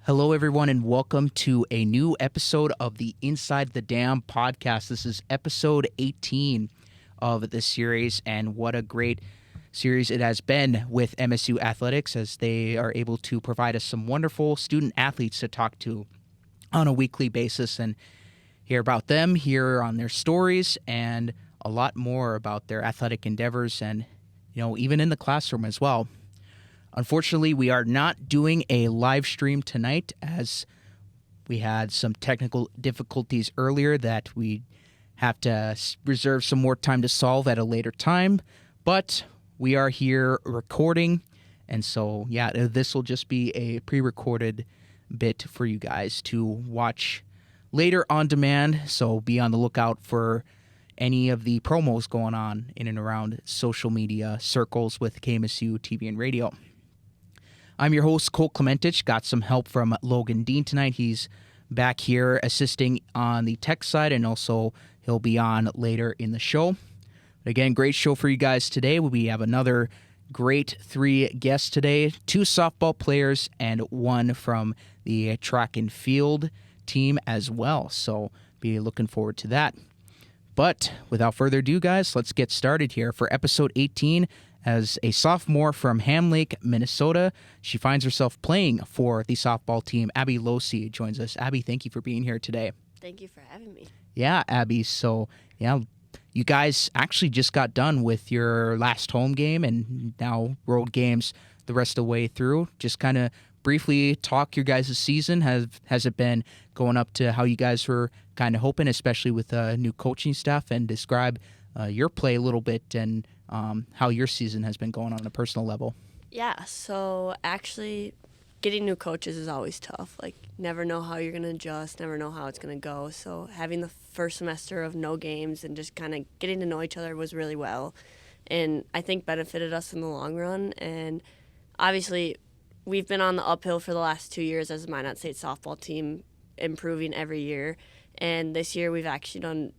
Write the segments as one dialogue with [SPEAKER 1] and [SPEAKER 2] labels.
[SPEAKER 1] Hello, everyone, and welcome to a new episode of the Inside the Dam podcast. This is episode 18 of this series, and what a great series it has been with MSU Athletics as they are able to provide us some wonderful student athletes to talk to on a weekly basis and hear about them, hear on their stories, and a lot more about their athletic endeavors and, even in the classroom as well. Unfortunately, we are not doing a live stream tonight as we had some technical difficulties earlier that we have to reserve some more time to solve at a later time. But we are here recording, and so, this will just be a pre-recorded bit for you guys to watch later on demand. So be on the lookout for any of the promos going on in and around social media circles with KMSU TV and radio. I'm your host, Cole Clementich. Got some help from Logan Dean tonight. He's back here assisting on the tech side, and also he'll be on later in the show. But again, great show for you guys today. We have another great 3 guests today, 2 softball players and 1 from the track and field team as well. So be looking forward to that. But without further ado, guys, let's get started here for episode 18. As a sophomore from Ham Lake, Minnesota, she finds herself playing for the softball team. Abby Lohse joins us. Abby, thank you for being here today.
[SPEAKER 2] Thank you for having me.
[SPEAKER 1] Yeah, Abby. So, you guys actually just got done with your last home game and now road games the rest of the way through. Just kind of briefly talk your guys' season. Has it been going up to how you guys were kind of hoping, especially with new coaching staff, and describe your play a little bit and how your season has been going on a personal level.
[SPEAKER 2] Yeah, so actually getting new coaches is always tough. Never know how you're going to adjust, never know how it's going to go. So having the first semester of no games and just kind of getting to know each other was really well. And I think benefited us in the long run. And obviously we've been on the uphill for the last 2 years as a Minot State softball team, improving every year. And this year we've actually done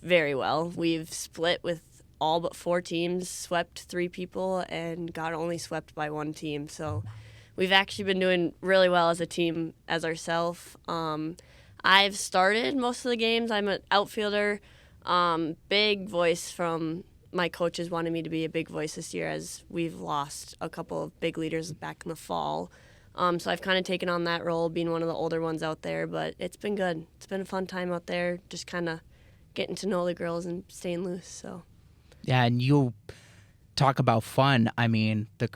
[SPEAKER 2] very well. We've split with all but 4 teams, swept 3 people, and got only swept by 1 team. So we've actually been doing really well as a team, as ourselves. I've started most of the games. I'm an outfielder. Big voice from my coaches wanted me to be a big voice this year as we've lost a couple of big leaders back in the fall. So I've kind of taken on that role, being one of the older ones out there, but it's been good. It's been a fun time out there, just kind of getting to know the girls and staying loose, so.
[SPEAKER 1] Yeah, and you talk about fun. I mean, the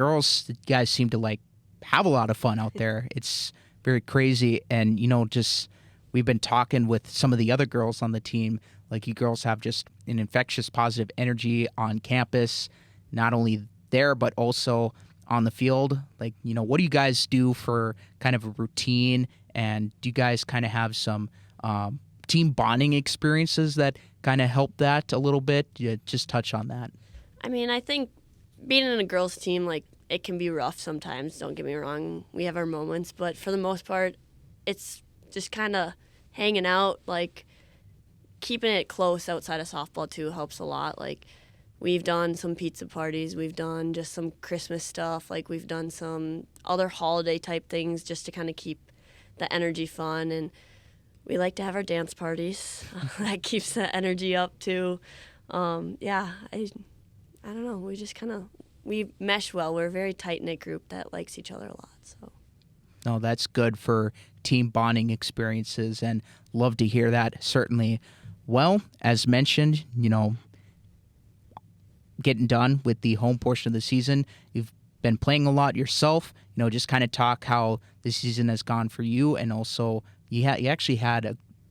[SPEAKER 1] guys seem to have a lot of fun out there. It's very crazy. And, we've been talking with some of the other girls on the team. You girls have just an infectious positive energy on campus, not only there, but also on the field. What do you guys do for kind of a routine? And do you guys kind of have some team bonding experiences that kind of help that a little bit? Yeah, just touch on that.
[SPEAKER 2] I mean, I think being in a girls' team, it can be rough sometimes. Don't get me wrong. We have our moments, but for the most part, it's just kind of hanging out. Keeping it close outside of softball too helps a lot. We've done some pizza parties. We've done just some Christmas stuff. We've done some other holiday type things just to kind of keep the energy fun. And we like to have our dance parties. That keeps the energy up too. I don't know. We just we mesh well. We're a very tight-knit group that likes each other a lot. So.
[SPEAKER 1] No, that's good for team bonding experiences, and love to hear that, certainly. Well, as mentioned, getting done with the home portion of the season, you've been playing a lot yourself. Just kind of talk how the season has gone for you, and also you actually had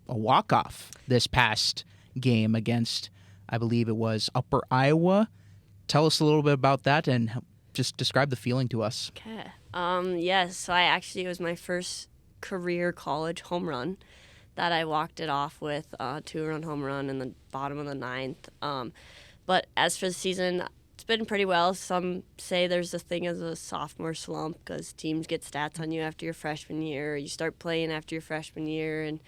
[SPEAKER 1] a walk-off this past game against, I believe it was Upper Iowa. Tell us a little bit about that and just describe the feeling to us.
[SPEAKER 2] Okay. Yes, so it was my first career college home run that I walked it off with, a 2-run home run in the bottom of the 9th. But as for the season, it's been pretty well. Some say there's a thing as a sophomore slump because teams get stats on you after your freshman year, or you start playing after your freshman year, and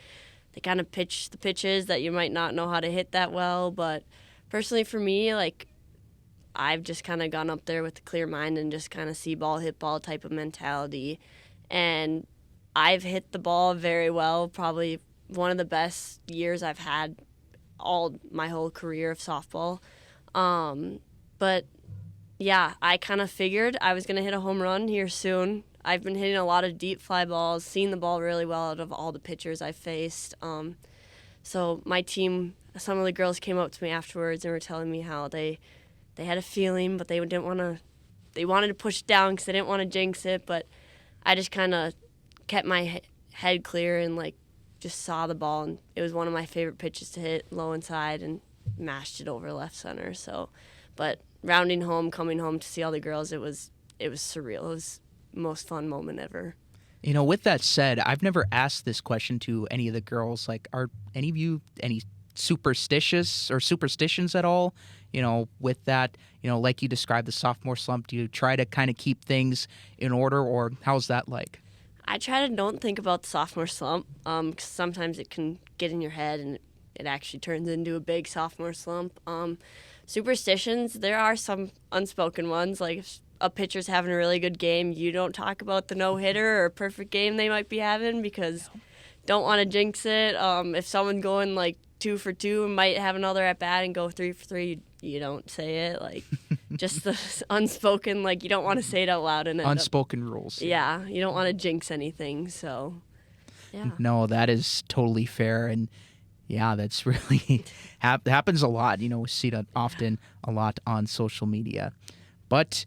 [SPEAKER 2] they kind of pitch the pitches that you might not know how to hit that well. But personally for me, I've just kind of gone up there with a clear mind and just kind of see ball, hit ball type of mentality. And I've hit the ball very well, probably one of the best years I've had all my whole career of softball. But yeah, I kind of figured I was going to hit a home run here soon. I've been hitting a lot of deep fly balls, seeing the ball really well out of all the pitchers I've faced. So my team, some of the girls came up to me afterwards and were telling me how they had a feeling, but they didn't want to. They wanted to push it down because they didn't want to jinx it. But I just kind of kept my head clear and just saw the ball, and it was one of my favorite pitches to hit low inside and mashed it over left center. So, but rounding home, coming home to see all the girls, it was surreal. It was the most fun moment ever.
[SPEAKER 1] With that said, I've never asked this question to any of the girls. Are any of you any superstitious or superstitions at all? With that, like you described the sophomore slump, do you try to kind of keep things in order, or how's that like?
[SPEAKER 2] I try to don't think about the sophomore slump, because sometimes it can get in your head and it actually turns into a big sophomore slump. Superstitions, there are some unspoken ones, like if a pitcher's having a really good game, you don't talk about the no-hitter or perfect game they might be having because don't want to jinx it. If someone's going 2 for 2 and might have another at bat and go 3 for 3, you don't say it. Just the unspoken, you don't want to say it out loud. And
[SPEAKER 1] unspoken rules.
[SPEAKER 2] Yeah, you don't want to jinx anything, so yeah.
[SPEAKER 1] No, that is totally fair. And yeah, that's really happens a lot. We see that often a lot on social media. But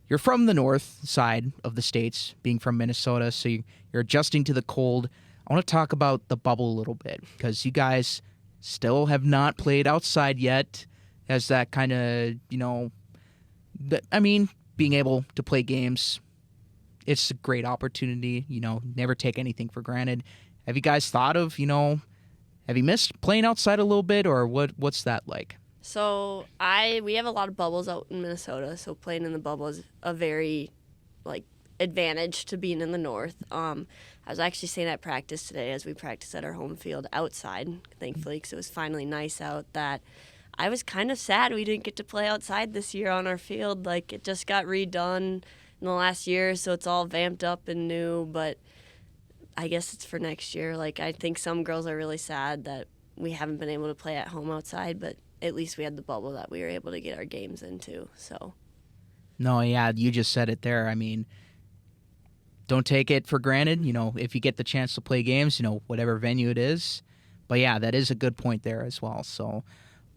[SPEAKER 1] you're from the north side of the states, being from Minnesota, so you're adjusting to the cold. I want to talk about the bubble a little bit because you guys still have not played outside yet. Has that kind of, being able to play games, it's a great opportunity. Never take anything for granted. Have you guys thought of, have you missed playing outside a little bit, or what's that like?
[SPEAKER 2] So we have a lot of bubbles out in Minnesota, so playing in the bubble is a very advantage to being in the north. I was actually saying at practice today, as we practiced at our home field outside, thankfully, because it was finally nice out, that I was kind of sad we didn't get to play outside this year on our field. It just got redone in the last year, so it's all vamped up and new, but I guess it's for next year. I think some girls are really sad that we haven't been able to play at home outside, but at least we had the bubble that we were able to get our games into. So,
[SPEAKER 1] no, yeah, you just said it there. Don't take it for granted. If you get the chance to play games, whatever venue it is. But yeah, that is a good point there as well. So,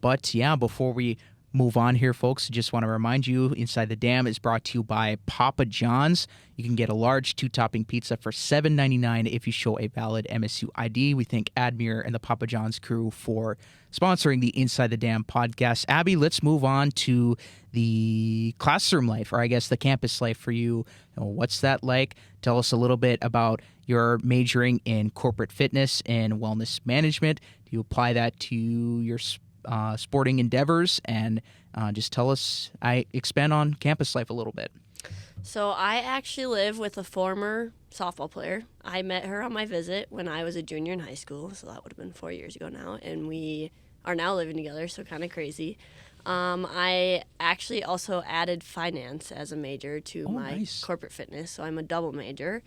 [SPEAKER 1] but yeah, before we move on here, folks, I just want to remind you, Inside the Dam is brought to you by Papa John's. You can get a large 2-topping pizza for $7.99 if you show a valid MSU ID. We thank Admir and the Papa John's crew for sponsoring the Inside the Dam podcast. Abby, let's move on to the classroom life, or I guess the campus life for you. What's that like? Tell us a little bit about your majoring in corporate fitness and wellness management. Do you apply that to your sporting endeavors, and just tell us, expand on campus life a little bit.
[SPEAKER 2] So I actually live with a former softball player. I met her on my visit when I was a junior in high school, so that would have been 4 years ago now, and we are now living together, so kind of crazy. I actually also added finance as a major to my corporate fitness, so I'm a double major.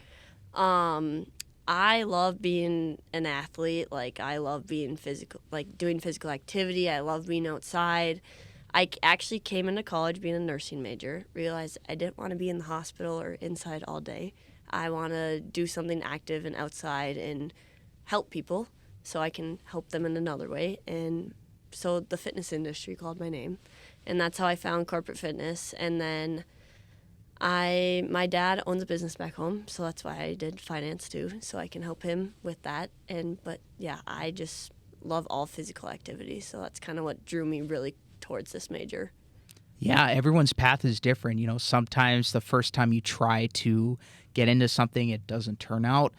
[SPEAKER 2] I love being an athlete. I love being physical, doing physical activity. I love being outside. I actually came into college being a nursing major, realized I didn't want to be in the hospital or inside all day. I want to do something active and outside and help people so I can help them in another way. And so the fitness industry called my name. And that's how I found corporate fitness. And then my dad owns a business back home, so that's why I did finance too, so I can help him with that. But yeah, I just love all physical activity, so that's kind of what drew me really towards this major.
[SPEAKER 1] Yeah, everyone's path is different. Sometimes the first time you try to get into something, it doesn't turn out.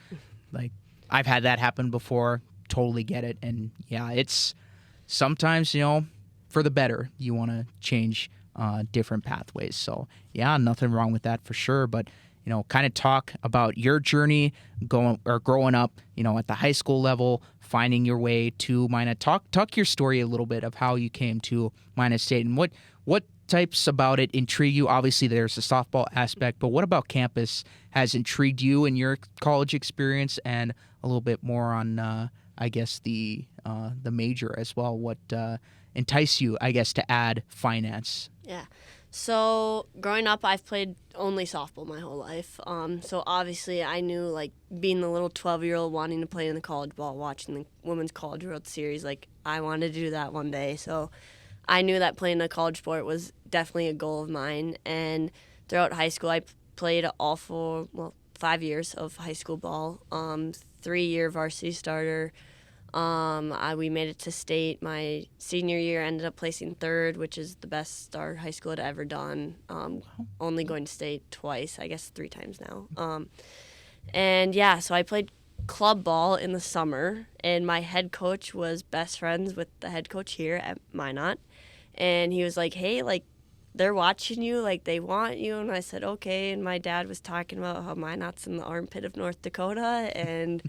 [SPEAKER 1] I've had that happen before. Totally get it. And yeah, it's sometimes, for the better. You want to change different pathways. So yeah, nothing wrong with that for sure. But kind of talk about your journey growing up, at the high school level, finding your way to Minot. Talk your story a little bit of how you came to Minot State and what types about it intrigue you? Obviously, there's the softball aspect, but what about campus has intrigued you in your college experience, and a little bit more on, I guess, the major as well? What enticed you, I guess, to add finance?
[SPEAKER 2] Yeah. So growing up, I've played only softball my whole life. So obviously, I knew like being the little 12-year-old wanting to play in the college ball, watching the Women's College World Series. Like I wanted to do that one day. So I knew that playing a college sport was definitely a goal of mine. And throughout high school, I played 5 years of high school ball. 3-year varsity starter. We made it to state. My senior year ended up placing third, which is the best start high school had ever done. Only going to state twice, I guess 3 times now. And yeah, so I played club ball in the summer, and my head coach was best friends with the head coach here at Minot. And he was like, hey, like, they're watching you, like, they want you. And I said, okay. And my dad was talking about how Minot's in the armpit of North Dakota, and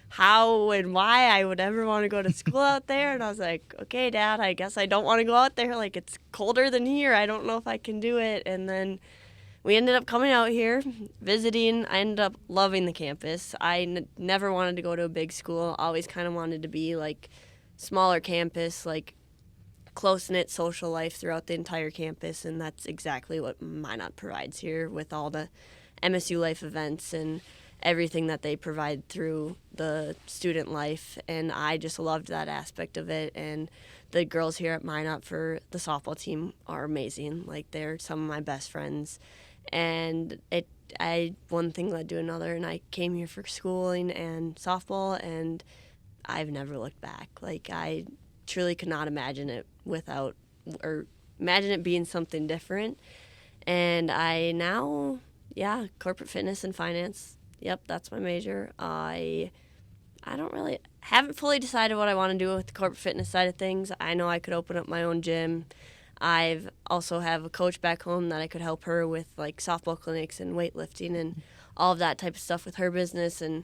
[SPEAKER 2] how and why I would ever want to go to school out there. And I was like, okay, Dad, I guess I don't want to go out there. Like, it's colder than here. I don't know if I can do it. And then we ended up coming out here, visiting. I ended up loving the campus. I never wanted to go to a big school. Always kind of wanted to be, like, smaller campus, like, close-knit social life throughout the entire campus. And that's exactly what Minot provides here with all the MSU Life events and everything that they provide through the student life, and I just loved that aspect of it. And the girls here at Minot for the softball team are amazing. Like, they're some of my best friends, and one thing led to another, and I came here for schooling and softball, and I've never looked back. Like, I truly could not imagine it imagine it being something different. And I now, corporate fitness and finance. Yep, that's my major. I haven't fully decided what I want to do with the corporate fitness side of things. I know I could open up my own gym. I've also have a coach back home that I could help her with like softball clinics and weightlifting and all of that type of stuff with her business, and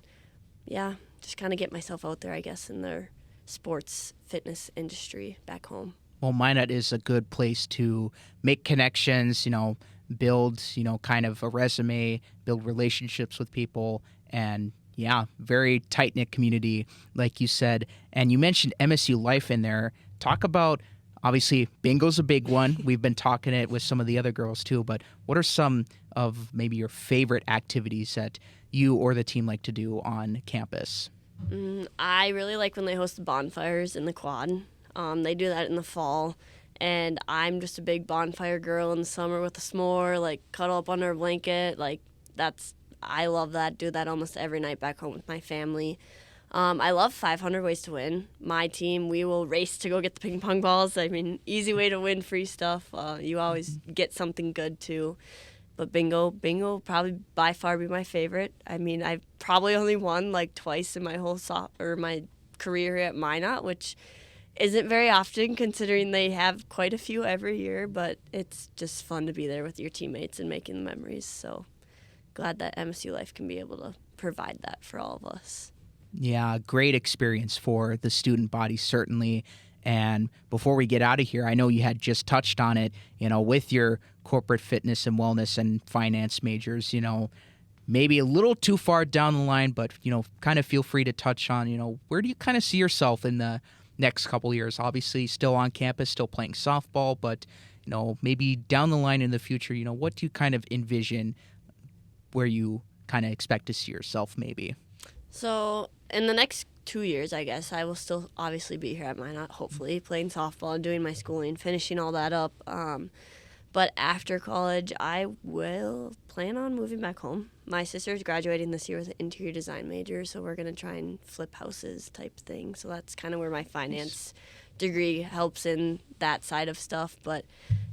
[SPEAKER 2] just kind of get myself out there, I guess, in the sports fitness industry back home.
[SPEAKER 1] Well, Minot is a good place to make connections, build, kind of a resume, build relationships with people, and very tight-knit community, like you said. And you mentioned MSU Life in there. Talk about, obviously, bingo's a big one. We've been talking it with some of the other girls too, but what are some of maybe your favorite activities that you or the team like to do on campus?
[SPEAKER 2] I really like when they host the bonfires in the quad. They do that in the fall. And I'm just a big bonfire girl in the summer with a s'more, like cuddle up under a blanket. Like I love that. Do that almost every night back home with my family. I love 500 Ways to Win. My team, we will race to go get the ping pong balls. I mean, easy way to win free stuff. You always get something good too. But bingo probably by far be my favorite. I mean, I've probably only won like twice in my my career here at Minot, which isn't very often considering they have quite a few every year, but it's just fun to be there with your teammates and making the memories. So glad that MSU Life can be able to provide that for all of us.
[SPEAKER 1] Yeah, great experience for the student body, certainly. And before we get out of here, I know you had just touched on it, with your corporate fitness and wellness and finance majors, maybe a little too far down the line, but, kind of feel free to touch on, where do you kind of see yourself in the next couple of years? Obviously still on campus, still playing softball, but, maybe down the line in the future, what do you kind of envision where you kind of expect to see yourself maybe?
[SPEAKER 2] So in the next 2 years, I guess, I will still obviously be here at Minot, hopefully, playing softball and doing my schooling, finishing all that up. But after college, I will plan on moving back home. My sister's graduating this year with an interior design major, so we're going to try and flip houses type thing. So that's kind of where my finance degree helps in that side of stuff. But,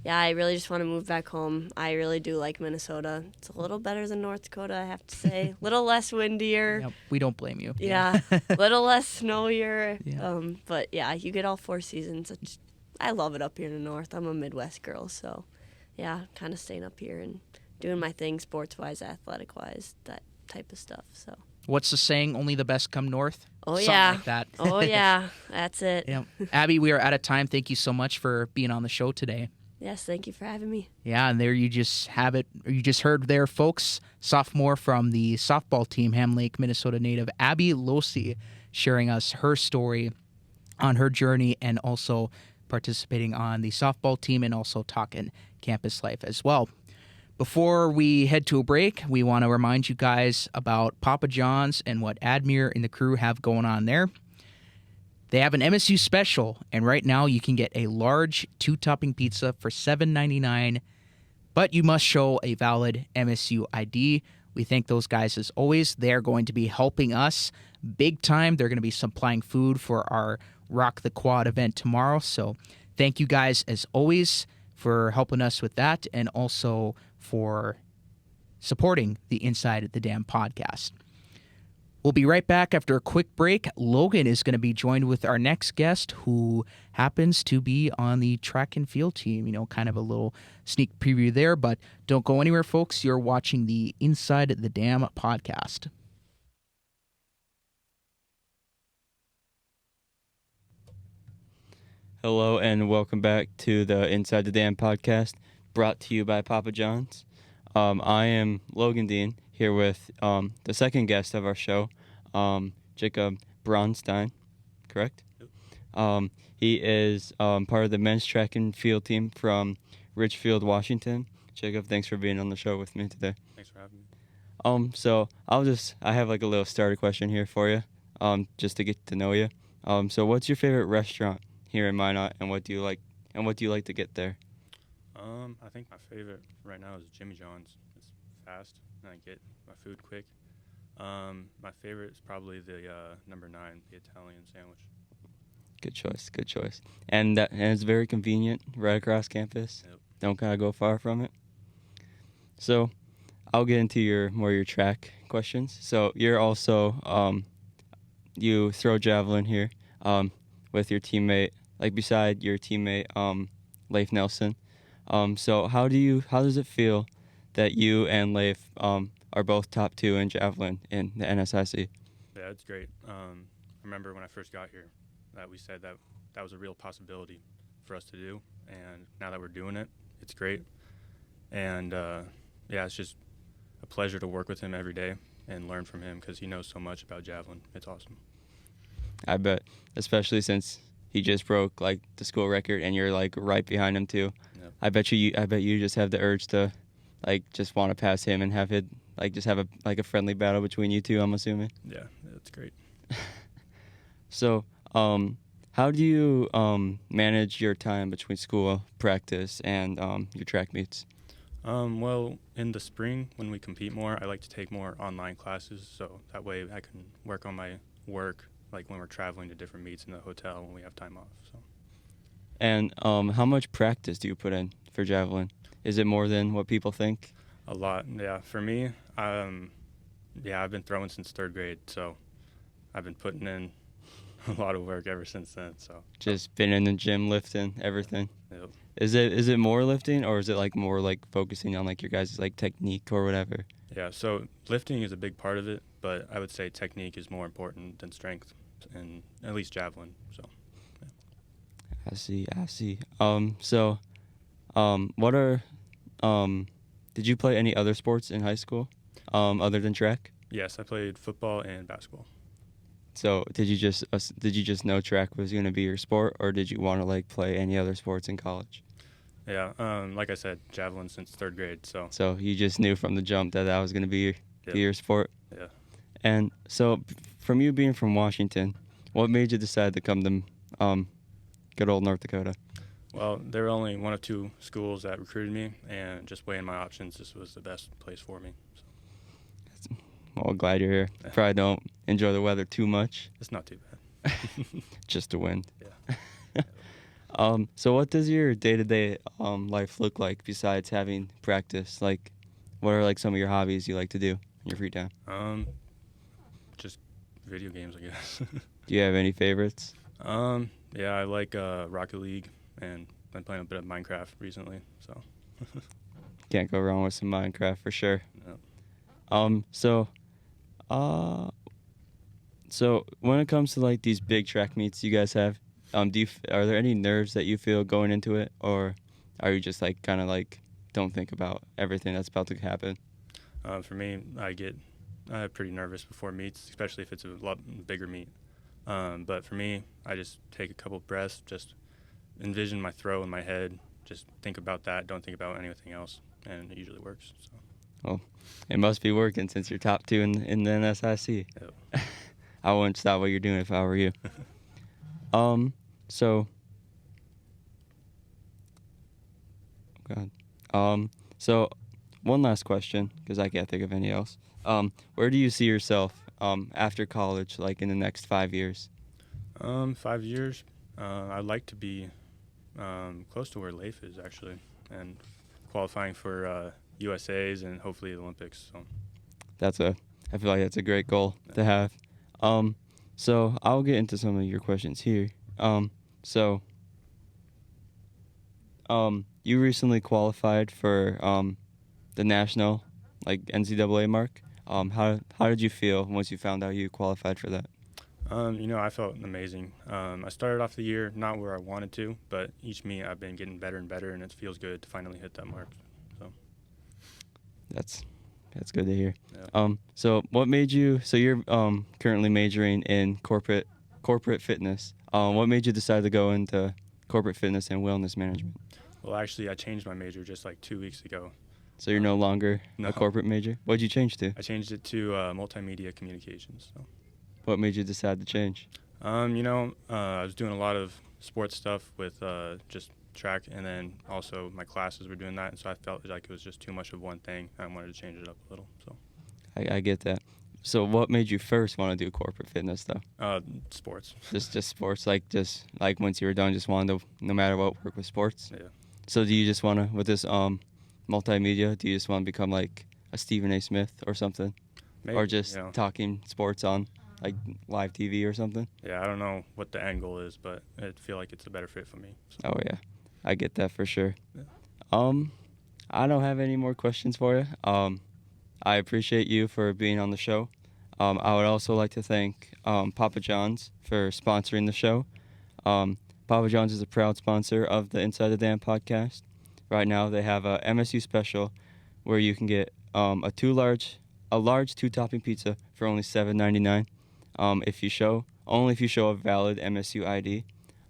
[SPEAKER 2] I really just want to move back home. I really do like Minnesota. It's a little better than North Dakota, I have to say. A little less windier.
[SPEAKER 1] Yep, we don't blame you.
[SPEAKER 2] Yeah, a little less snowier.
[SPEAKER 1] Yeah.
[SPEAKER 2] But, you get all 4 seasons. I love it up here in the north. I'm a Midwest girl, so, kind of staying up here and doing my thing sports-wise, athletic-wise, that type of stuff. So.
[SPEAKER 1] What's the saying? Only the best come north?
[SPEAKER 2] Oh,
[SPEAKER 1] Something like that.
[SPEAKER 2] Oh, yeah. That's it.
[SPEAKER 1] Yeah. Abby, we are out of time. Thank you so much for being on the show today.
[SPEAKER 2] Yeah. Yes, thank you for having me.
[SPEAKER 1] Yeah, and there you just have it. You just heard there, folks. Sophomore from the softball team, Ham Lake, Minnesota native Abby Lohse, sharing us her story on her journey and also participating on the softball team and also talking campus life as well. Before we head to a break, we want to remind you guys about Papa John's and what Admir and the crew have going on there. They have an MSU special, and right now you can get a large 2-topping pizza for $7.99, but you must show a valid MSU ID. We thank those guys as always. They're going to be helping us big time. They're going to be supplying food for our Rock the Quad event tomorrow. So thank you guys as always for helping us with that and also for supporting the Inside the Dam podcast. We'll be right back after a quick break. Logan is going to be joined with our next guest who happens to be on the track and field team. Kind of a little sneak preview there, but don't go anywhere, folks. You're watching the Inside the Dam podcast.
[SPEAKER 3] Hello and welcome back to the Inside the Dam podcast, brought to you by Papa John's. I am Logan Dean, here with the second guest of our show, Jakob Braunstein, correct? Yep. He is part of the men's track and field team from Richfield, Washington. Jakob, thanks for being on the show with me today.
[SPEAKER 4] Thanks for having me.
[SPEAKER 3] So I have like a little starter question here for you, just to get to know you. So what's your favorite restaurant here in Minot, and what do you like to get there?
[SPEAKER 4] I think my favorite right now is Jimmy John's. It's fast, and I get my food quick. My favorite is probably the number 9, the Italian sandwich.
[SPEAKER 3] Good choice. And it's very convenient, right across campus.
[SPEAKER 4] Yep.
[SPEAKER 3] Don't kind of go far from it. So, I'll get into your track questions. So you're also you throw javelin here with your teammate, like beside your teammate Leif Nelson. So how does it feel that you and Leif are both top 2 in javelin in the NSIC?
[SPEAKER 4] Yeah, it's great. I remember when I first got here that we said that was a real possibility for us to do, and now that we're doing it, it's great. And it's just a pleasure to work with him every day and learn from him because he knows so much about javelin. It's awesome.
[SPEAKER 3] I bet, especially since he just broke like the school record and you're like right behind him too.
[SPEAKER 4] Yep.
[SPEAKER 3] I bet you just have the urge to like just want to pass him and have it like just have a friendly battle between you two, I'm assuming.
[SPEAKER 4] Yeah, that's great.
[SPEAKER 3] So, how do you manage your time between school, practice, and your track meets?
[SPEAKER 4] Well, in the spring when we compete more, I like to take more online classes, so that way I can work on my work, like when we're traveling to different meets in the hotel when we have time off. So.
[SPEAKER 3] And how much practice do you put in for javelin? Is it more than what people think?
[SPEAKER 4] A lot, yeah. For me, I've been throwing since 3rd grade, so I've been putting in a lot of work ever since then. So
[SPEAKER 3] just been in the gym, lifting, everything.
[SPEAKER 4] Yep.
[SPEAKER 3] Is it more lifting, or is it like more like focusing on like your guys' like technique or whatever?
[SPEAKER 4] Yeah, so lifting is a big part of it, but I would say technique is more important than strength, and at least javelin. So. Yeah.
[SPEAKER 3] I see. What are did you play any other sports in high school, other than track?
[SPEAKER 4] Yes, I played football and basketball.
[SPEAKER 3] So did you just know track was going to be your sport, or did you want to like play any other sports in college?
[SPEAKER 4] Yeah, like I said, javelin since 3rd grade.
[SPEAKER 3] So you just knew from the jump that was going to be your sport.
[SPEAKER 4] Yeah.
[SPEAKER 3] And so, from you being from Washington, what made you decide to come to good old North Dakota?
[SPEAKER 4] Well, there were only 1 of 2 schools that recruited me, and just weighing my options, this was the best place for me. So.
[SPEAKER 3] Well, glad you're here. Yeah. Probably don't enjoy the weather too much.
[SPEAKER 4] It's not too bad.
[SPEAKER 3] Just the wind.
[SPEAKER 4] Yeah.
[SPEAKER 3] So what does your day-to-day life look like besides having practice? Like, what are like some of your hobbies you like to do in your free time?
[SPEAKER 4] Just video games, I guess.
[SPEAKER 3] Do you have any favorites?
[SPEAKER 4] Yeah, I like Rocket League, and been playing a bit of Minecraft recently. So.
[SPEAKER 3] Can't go wrong with some Minecraft for sure.
[SPEAKER 4] No.
[SPEAKER 3] So when it comes to like these big track meets you guys have, are there any nerves that you feel going into it, or are you just like kind of like don't think about everything that's about to happen?
[SPEAKER 4] For me, I get pretty nervous before meets, especially if it's a lot bigger meet. But for me, I just take a couple breaths, just envision my throw in my head, just think about that, don't think about anything else, and it usually works. So.
[SPEAKER 3] Well, it must be working since you're top 2 in the NSIC.
[SPEAKER 4] Yep.
[SPEAKER 3] I wouldn't stop what you're doing if I were you. So, God. So one last question, because I can't think of any else. Where do you see yourself after college, like in the next 5 years?
[SPEAKER 4] 5 years, I'd like to be close to where Leif is, actually, and qualifying for USA's and hopefully the Olympics. So.
[SPEAKER 3] I feel like that's a great goal to have. So I'll get into some of your questions here. You recently qualified for the national, like NCAA mark. How did you feel once you found out you qualified for that?
[SPEAKER 4] I felt amazing. I started off the year not where I wanted to, but each meet I've been getting better and better, and it feels good to finally hit that mark. So
[SPEAKER 3] that's good to hear.
[SPEAKER 4] Yeah.
[SPEAKER 3] So what made you? So you're currently majoring in corporate fitness. What made you decide to go into corporate fitness and wellness management?
[SPEAKER 4] Well, actually, I changed my major just like 2 weeks ago.
[SPEAKER 3] So you're no longer
[SPEAKER 4] No.
[SPEAKER 3] a corporate major? What'd you change to?
[SPEAKER 4] I changed it to multimedia communications. So.
[SPEAKER 3] What made you decide to change?
[SPEAKER 4] I was doing a lot of sports stuff with just track, and then also my classes were doing that, and so I felt like it was just too much of one thing. I wanted to change it up a little. So.
[SPEAKER 3] I get that. So what made you first want to do corporate fitness, though?
[SPEAKER 4] Sports.
[SPEAKER 3] Just sports, like once you were done, just wanted to, no matter what, work with sports?
[SPEAKER 4] Yeah.
[SPEAKER 3] So do you just want to, with this multimedia, do you just want to become like a Stephen A. Smith or something?
[SPEAKER 4] Maybe,
[SPEAKER 3] or just talking sports on like live TV or something?
[SPEAKER 4] Yeah, I don't know what the end goal is, but I feel like it's a better fit for me. So.
[SPEAKER 3] Oh, yeah. I get that for sure.
[SPEAKER 4] Yeah.
[SPEAKER 3] I don't have any more questions for you. I appreciate you for being on the show. I would also like to thank Papa John's for sponsoring the show. Papa John's is a proud sponsor of the Inside the Dam podcast. Right now they have a MSU special where you can get a large 2-topping pizza for only $7.99 if you show a valid MSU ID.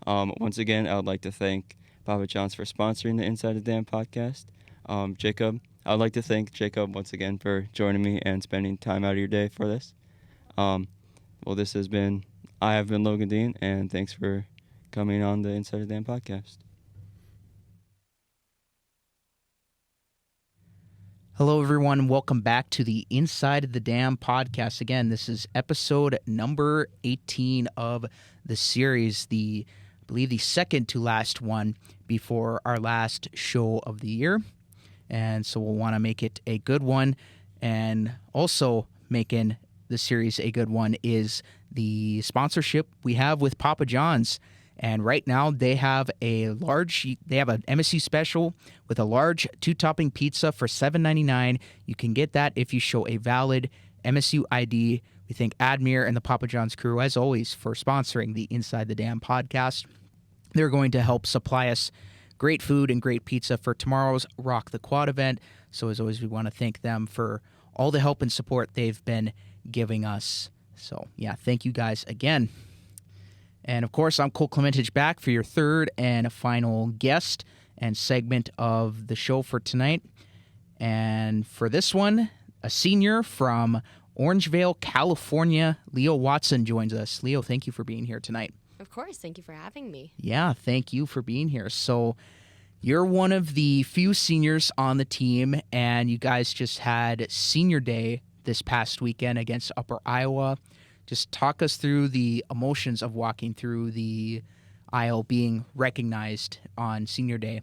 [SPEAKER 3] Once again, I would like to thank Papa John's for sponsoring the Inside the Dam podcast. Jacob, I would like to thank Jacob once again for joining me and spending time out of your day for this. I have been Logan Dean, and thanks for coming on the Inside the Dam podcast.
[SPEAKER 1] Hello, everyone. Welcome back to the Inside the Dam podcast. Again, this is episode number 18 of the series, I believe the second to last one before our last show of the year. And so we'll want to make it a good one. And also making the series a good one is the sponsorship we have with Papa John's. And right now they have an MSU special with a large 2-topping pizza for $7.99. You can get that if you show a valid MSU ID. We thank Admir and the Papa John's crew, as always, for sponsoring the Inside the Dam podcast. They're going to help supply us great food and great pizza for tomorrow's Rock the Quad event. So as always, we want to thank them for all the help and support they've been giving us. So yeah, thank you guys again. And of course, I'm Cole Clementich back for your third and final guest and segment of the show for tonight. And for this one, a senior from Orangevale, California, Leo Watson joins us. Leo, thank you for being here tonight.
[SPEAKER 5] Of course. Thank you for having me.
[SPEAKER 1] Yeah, thank you for being here. So you're one of the few seniors on the team, and you guys just had senior day this past weekend against Upper Iowa. Just talk us through the emotions of walking through the aisle being recognized on senior day.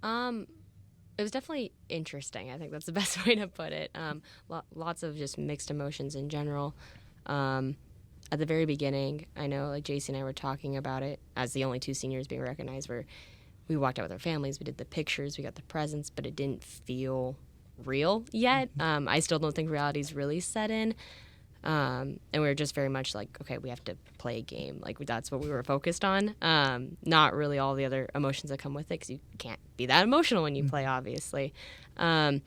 [SPEAKER 5] It was definitely interesting. I think that's the best way to put it. Lots of just mixed emotions in general. At the very beginning, I know like JC and I were talking about it as the only 2 seniors being recognized, where we walked out with our families, we did the pictures, we got the presents, but it didn't feel real yet. I still don't think reality's really set in. And we were just very much like, okay, we have to play a game. Like, that's what we were focused on. Not really all the other emotions that come with it, because you can't be that emotional when you play, obviously. But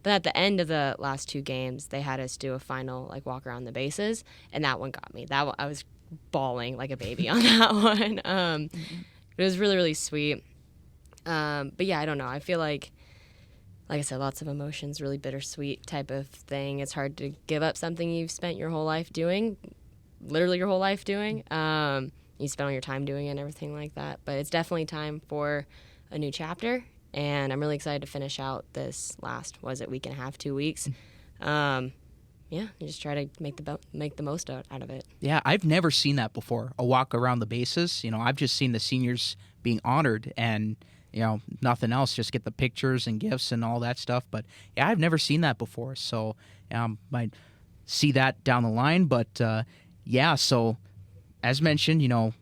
[SPEAKER 5] at the end of the last 2 games, they had us do a final, like, walk around the bases, and that one got me. I was bawling like a baby on that one. It was really, really sweet. But yeah, I don't know. I feel like I said, lots of emotions, really bittersweet type of thing. It's hard to give up something you've spent your whole life doing, literally your whole life doing. You spend all your time doing it and everything like that. But it's definitely time for a new chapter, and I'm really excited to finish out this last, week and a half, 2 weeks. Yeah, and just try to make the most out of it.
[SPEAKER 1] Yeah, I've never seen that before, a walk around the bases. I've just seen the seniors being honored and nothing else, just get the pictures and gifts and all that stuff. But yeah, I've never seen that before. So might see that down the line. But yeah, so as mentioned,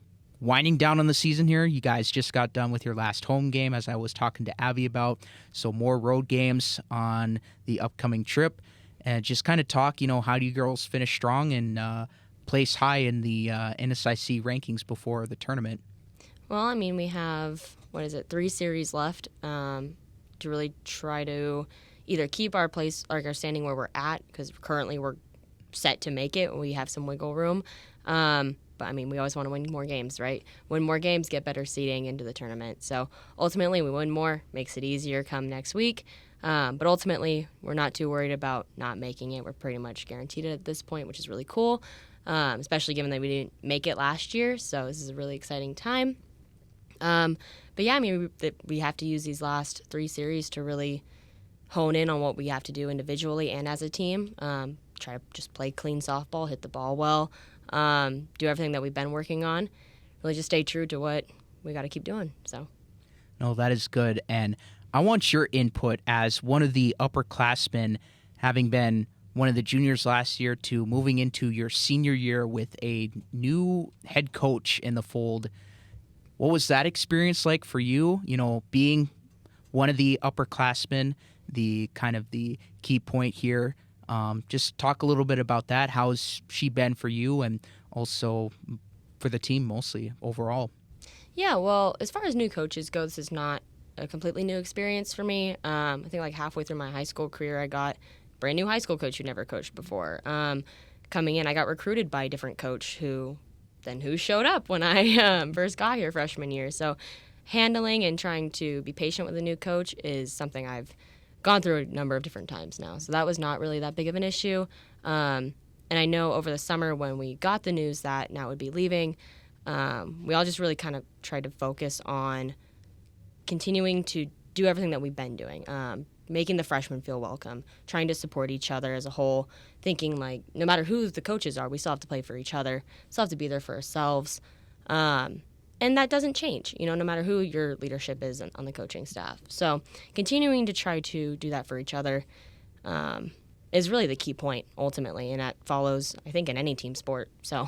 [SPEAKER 1] winding down on the season here, you guys just got done with your last home game, as I was talking to Abby about. So more road games on the upcoming trip. And just kind of talk, how do you girls finish strong and place high in the NSIC rankings before the tournament?
[SPEAKER 5] Well, I mean, we have, 3 series left to really try to either keep our place, like our standing where we're at, because currently we're set to make it. We have some wiggle room. But, I mean, we always want to win more games, right? Win more games, get better seeding into the tournament. So, ultimately, we win more, makes it easier come next week. But ultimately, we're not too worried about not making it. We're pretty much guaranteed it at this point, which is really cool, especially given that we didn't make it last year. So this is a really exciting time. But yeah, I mean, we have to use these last 3 series to really hone in on what we have to do individually and as a team. Try to just play clean softball, hit the ball well, do everything that we've been working on. Really just stay true to what we got to keep doing. So,
[SPEAKER 1] no, that is good. And I want your input as one of the upperclassmen, having been one of the juniors last year, to moving into your senior year with a new head coach in the fold. What was that experience like for you? Being one of the upperclassmen, the kind of the key point here. Just talk a little bit about that. How's she been for you and also for the team mostly overall?
[SPEAKER 5] Yeah, well, as far as new coaches go, this is not a completely new experience for me. I think like halfway through my high school career, I got a brand new high school coach who never coached before. Coming in, I got recruited by a different coach who showed up when I first got here freshman year. So handling and trying to be patient with a new coach is something I've gone through a number of different times now. So that was not really that big of an issue. And I know over the summer when we got the news that Nat would be leaving, we all just really kind of tried to focus on continuing to do everything that we've been doing, making the freshmen feel welcome, trying to support each other as a whole, thinking like no matter who the coaches are, we still have to play for each other, still have to be there for ourselves. And that doesn't change, no matter who your leadership is on the coaching staff. So continuing to try to do that for each other is really the key point ultimately, and that follows, I think, in any team sport. So,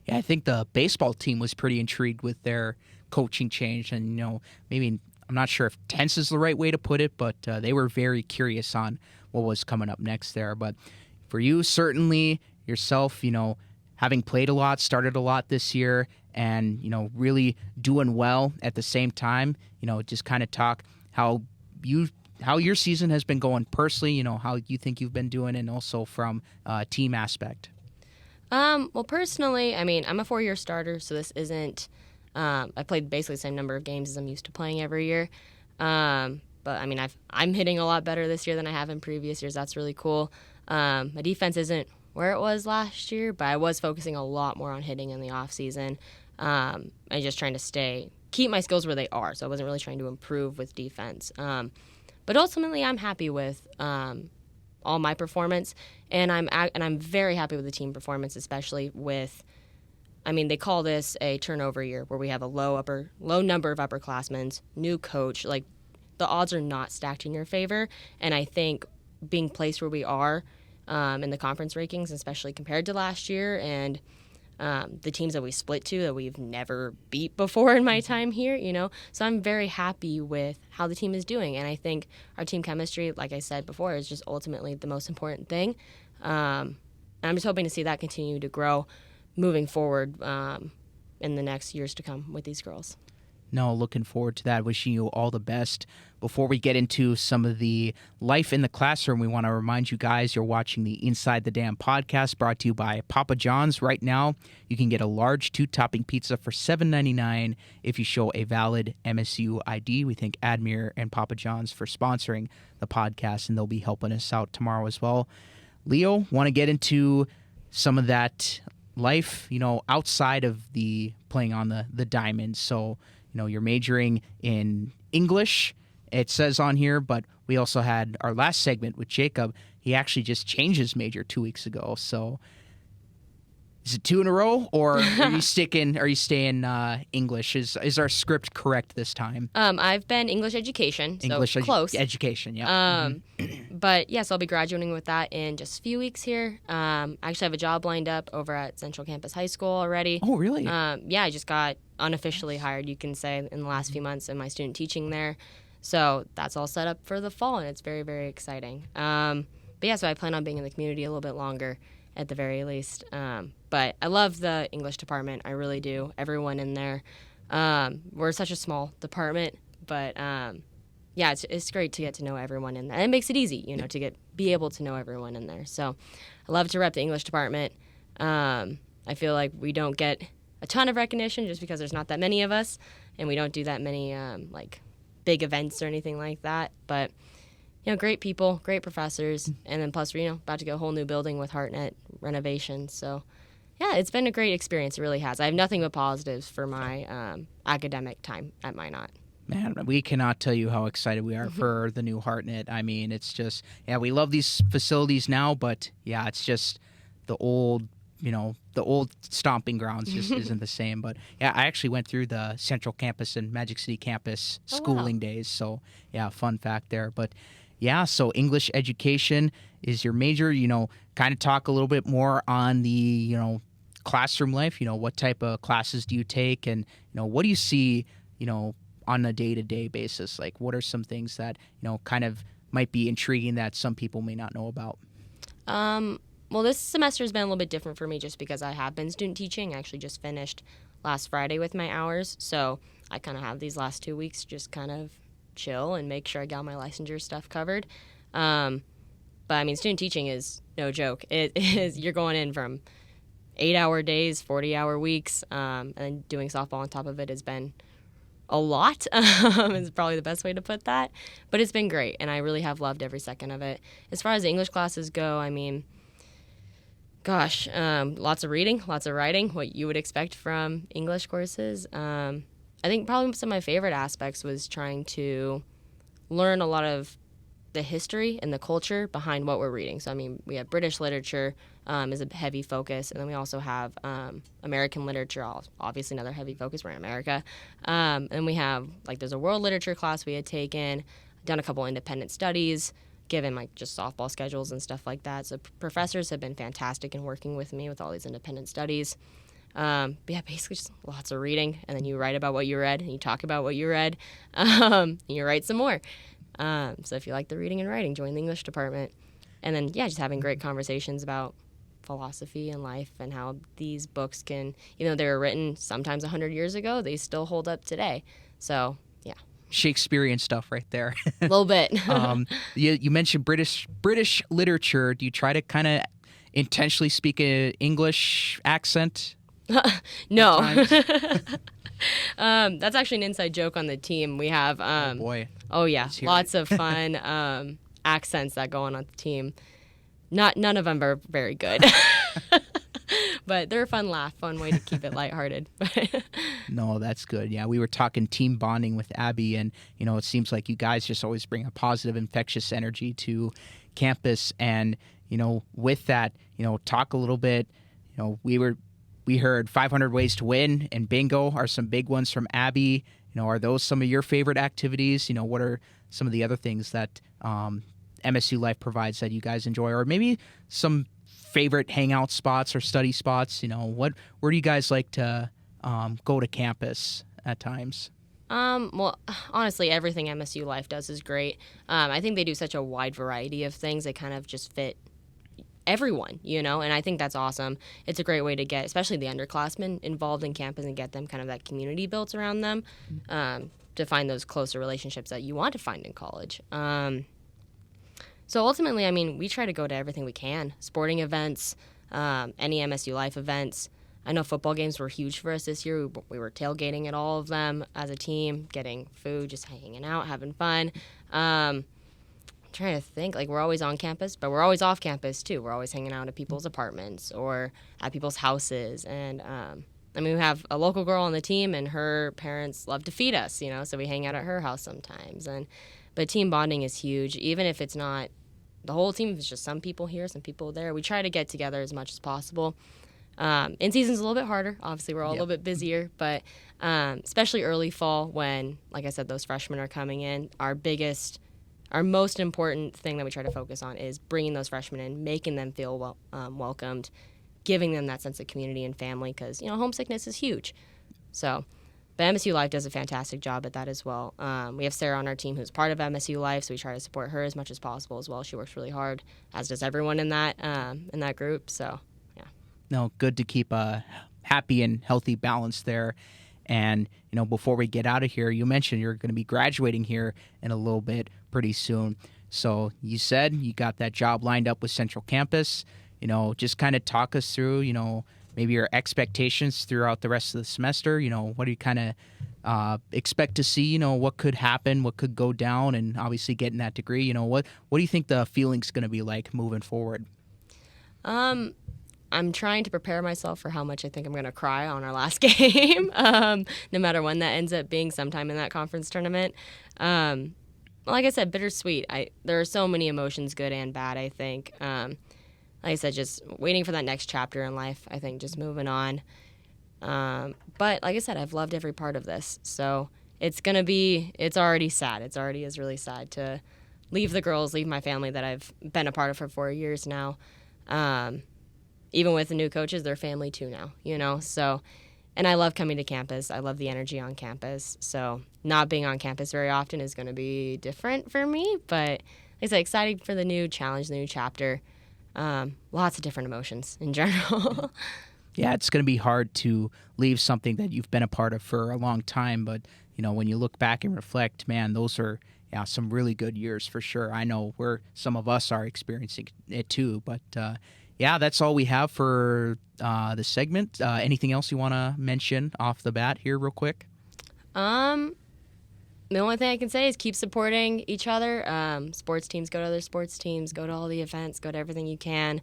[SPEAKER 1] yeah, I think the baseball team was pretty intrigued with their coaching change, and maybe I'm not sure if tense is the right way to put it, but they were very curious on what was coming up next there. But for you, certainly yourself, having played a lot, started a lot this year, and really doing well at the same time, just kind of talk how your season has been going personally, how you think you've been doing, and also from a team aspect.
[SPEAKER 5] Well, personally, I mean, I'm a 4-year starter, so this isn't. I played basically the same number of games as I'm used to playing every year. But I mean, I'm hitting a lot better this year than I have in previous years. That's really cool. My defense isn't where it was last year, but I was focusing a lot more on hitting in the off season, and just trying to keep my skills where they are. So I wasn't really trying to improve with defense. But ultimately, I'm happy with all my performance, and I'm very happy with the team performance, especially with. I mean, they call this a turnover year where we have a low number of upperclassmen, new coach. Like, the odds are not stacked in your favor. And I think being placed where we are in the conference rankings, especially compared to last year, and the teams that we split to that we've never beat before in my time here, So I'm very happy with how the team is doing. And I think our team chemistry, like I said before, is just ultimately the most important thing. And I'm just hoping to see that continue to grow moving forward in the next years to come with these girls.
[SPEAKER 1] No, looking forward to that. Wishing you all the best. Before we get into some of the life in the classroom, we want to remind you guys you're watching the Inside the Dam podcast brought to you by Papa John's. Right now, you can get a large 2-topping pizza for $7.99 if you show a valid MSU ID. We thank Admir and Papa John's for sponsoring the podcast, and they'll be helping us out tomorrow as well. Leo, want to get into some of that life, outside of the playing on the diamond. So, you're majoring in English, it says on here, but we also had our last segment with Jakob. He actually just changed his major 2 weeks ago. So is it 2 in a row, or are you staying English? Is our script correct this time?
[SPEAKER 5] I've been English education, so close.
[SPEAKER 1] Education, yeah.
[SPEAKER 5] But yes, I'll be graduating with that in just a few weeks here. I actually have a job lined up over at Central Campus High School already.
[SPEAKER 1] Oh, really?
[SPEAKER 5] Yeah, I just got unofficially hired, you can say, in the last few months in my student teaching there. So that's all set up for the fall, and it's very, very exciting. But yeah, so I plan on being in the community a little bit longer at the very least. But I love the English department. I really do. Everyone in there. We're such a small department, but yeah, it's great to get to know everyone in there. And it makes it easy, to be able to know everyone in there. So I love to rep the English department. I feel like we don't get a ton of recognition just because there's not that many of us, and we don't do that many big events or anything like that. But great people, great professors, and then plus we're about to go a whole new building with HeartNet renovations. So yeah, it's been a great experience. It really has. I have nothing but positives for my academic time at Minot.
[SPEAKER 1] Man, we cannot tell you how excited we are for the new HeartNet. I mean, it's just, we love these facilities now, but yeah, it's just the old stomping grounds just isn't the same. But yeah, I actually went through the Central Campus and Magic City Campus schooling days. So yeah, fun fact there. But yeah, so English education is your major. Kind of talk a little bit more on the, classroom life. What type of classes do you take, and, what do you see, on a day-to-day basis? Like, what are some things that, kind of might be intriguing that some people may not know about?
[SPEAKER 5] Well, this semester has been a little bit different for me just because I have been student teaching. I actually just finished last Friday with my hours, so I kind of have these last 2 weeks just kind of chill and make sure I got my licensure stuff covered. But I mean, student teaching is no joke. It is, you're going in from 8-hour days, 40-hour weeks, and then doing softball on top of it has been a lot. Is probably the best way to put that. But it's been great, and I really have loved every second of it. As far as the English classes go, I mean, gosh, lots of reading, lots of writing, what you would expect from English courses. I think probably some of my favorite aspects was trying to learn a lot of the history and the culture behind what we're reading. So, I mean, we have British literature is a heavy focus, and then we also have American literature, obviously another heavy focus. We're in America. And we have, there's a world literature class we had taken, done a couple independent studies, given just softball schedules and stuff like that. So professors have been fantastic in working with me with all these independent studies. But yeah, basically just lots of reading, and then you write about what you read, and you talk about what you read, and you write some more. So if you like the reading and writing, join the English department. And then, yeah, just having great conversations about philosophy and life and how these books can, even though they were written sometimes 100 years ago, they still hold up today. So, yeah.
[SPEAKER 1] Shakespearean stuff right there.
[SPEAKER 5] A little bit.
[SPEAKER 1] You mentioned British literature. Do you try to kind of intentionally speak an English accent?
[SPEAKER 5] No. That's actually an inside joke on the team. We have
[SPEAKER 1] oh boy.
[SPEAKER 5] Oh yeah, lots of fun accents that go on the team. None of them are very good. But they're a fun laugh, fun way to keep it lighthearted.
[SPEAKER 1] No, that's good. Yeah, we were talking team bonding with Abby, and it seems like you guys just always bring a positive, infectious energy to campus. And with that, talk a little bit. We heard 500 Ways to Win and Bingo are some big ones from Abby. Are those some of your favorite activities? What are some of the other things that MSU Life provides that you guys enjoy, or maybe some favorite hangout spots or study spots? Where do you guys like to go to campus at times?
[SPEAKER 5] Well, honestly, everything MSU Life does is great. I think they do such a wide variety of things. They kind of just fit everyone, and I think that's awesome. It's a great way to get, especially the underclassmen, involved in campus and get them kind of that community built around them, to find those closer relationships that you want to find in college. So ultimately, I mean, we try to go to everything we can, sporting events, any MSU Life events. I know football games were huge for us this year. We were tailgating at all of them as a team, getting food, just hanging out, having fun. I'm trying to think, like, we're always on campus, but we're always off campus too. We're always hanging out at people's apartments or at people's houses. And I mean, we have a local girl on the team, and her parents love to feed us, so we hang out at her house sometimes. But team bonding is huge, even if it's not the whole team, if it's just some people here, some people there. We try to get together as much as possible. In season's a little bit harder. Obviously, we're all a little bit busier, but especially early fall when, like I said, those freshmen are coming in. Our most important thing that we try to focus on is bringing those freshmen in, making them feel welcomed, giving them that sense of community and family, because homesickness is huge. So, but MSU Life does a fantastic job at that as well. We have Sarah on our team who's part of MSU Life, so we try to support her as much as possible as well. She works really hard, as does everyone in that group. So.
[SPEAKER 1] No, good to keep a happy and healthy balance there. And, before we get out of here, you mentioned you're going to be graduating here in a little bit pretty soon. So you said you got that job lined up with Central Campus. Just kind of talk us through, maybe your expectations throughout the rest of the semester. What do you kind of expect to see? What could happen, what could go down, and obviously getting that degree. What do you think the feeling's going to be like moving forward?
[SPEAKER 5] I'm trying to prepare myself for how much I think I'm going to cry on our last game, no matter when that ends up being, sometime in that conference tournament. Like I said, bittersweet. There are so many emotions, good and bad, I think. Like I said, just waiting for that next chapter in life, I think, just moving on. But like I said, I've loved every part of this. So it's already sad. It already is really sad to leave the girls, leave my family that I've been a part of for 4 years now. Even with the new coaches, they're family too now, So, and I love coming to campus. I love the energy on campus. So not being on campus very often is going to be different for me. But like I said, excited for the new challenge, the new chapter. Lots of different emotions in general.
[SPEAKER 1] Yeah, it's going to be hard to leave something that you've been a part of for a long time. But, when you look back and reflect, man, those are some really good years for sure. I know some of us are experiencing it too. But, that's all we have for the segment. Anything else you want to mention off the bat here real quick?
[SPEAKER 5] The only thing I can say is keep supporting each other. Sports teams, go to other sports teams, go to all the events, go to everything you can.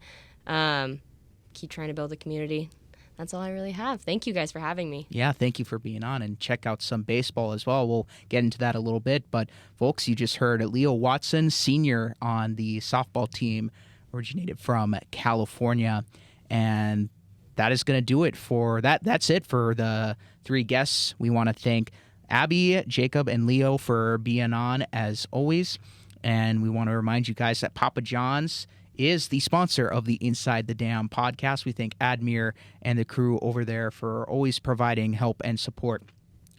[SPEAKER 5] Keep trying to build a community. That's all I really have. Thank you guys for having me.
[SPEAKER 1] Yeah, thank you for being on, and check out some baseball as well. We'll get into that a little bit. But, folks, you just heard Leo Watson, senior on the softball team, originated from California. And that is going to do it for that. That's it for the three guests. We want to thank Abby, Jacob, and Leo for being on as always. And we want to remind you guys that Papa John's is the sponsor of the Inside the Dam podcast. We thank Admir and the crew over there for always providing help and support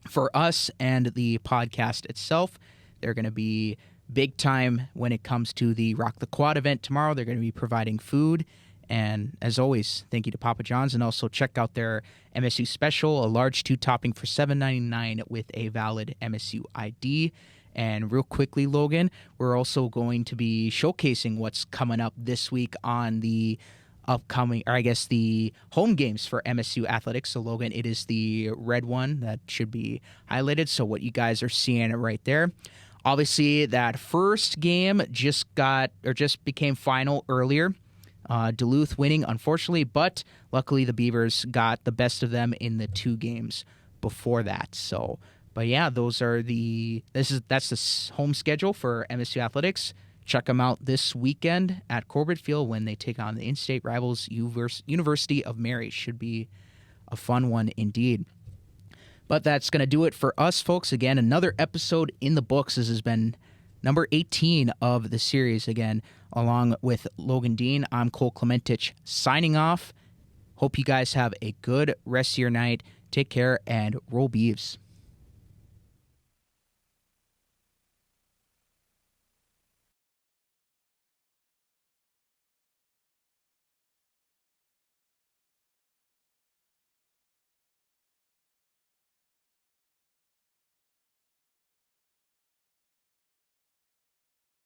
[SPEAKER 1] for us and the podcast itself. They're going to be big time when it comes to the Rock the Quad event tomorrow. They're going to be providing food. And as always, thank you to Papa John's. And also check out their MSU special, a large 2-topping for $7.99 with a valid MSU ID. And real quickly, Logan, we're also going to be showcasing what's coming up this week on the upcoming, or I guess the home games for MSU Athletics. So, Logan, it is the red one that should be highlighted. So what you guys are seeing right there. Obviously, that first game just became final earlier. Duluth winning, unfortunately, but luckily the Beavers got the best of them in the 2 games before that. So, but yeah, that's the home schedule for MSU Athletics. Check them out this weekend at Corbett Field when they take on the in-state rivals University of Mary. Should be a fun one indeed. But that's going to do it for us, folks. Again, another episode in the books. This has been number 18 of the series. Again, along with Logan Dean, I'm Cole Clementich signing off. Hope you guys have a good rest of your night. Take care and roll Beavs.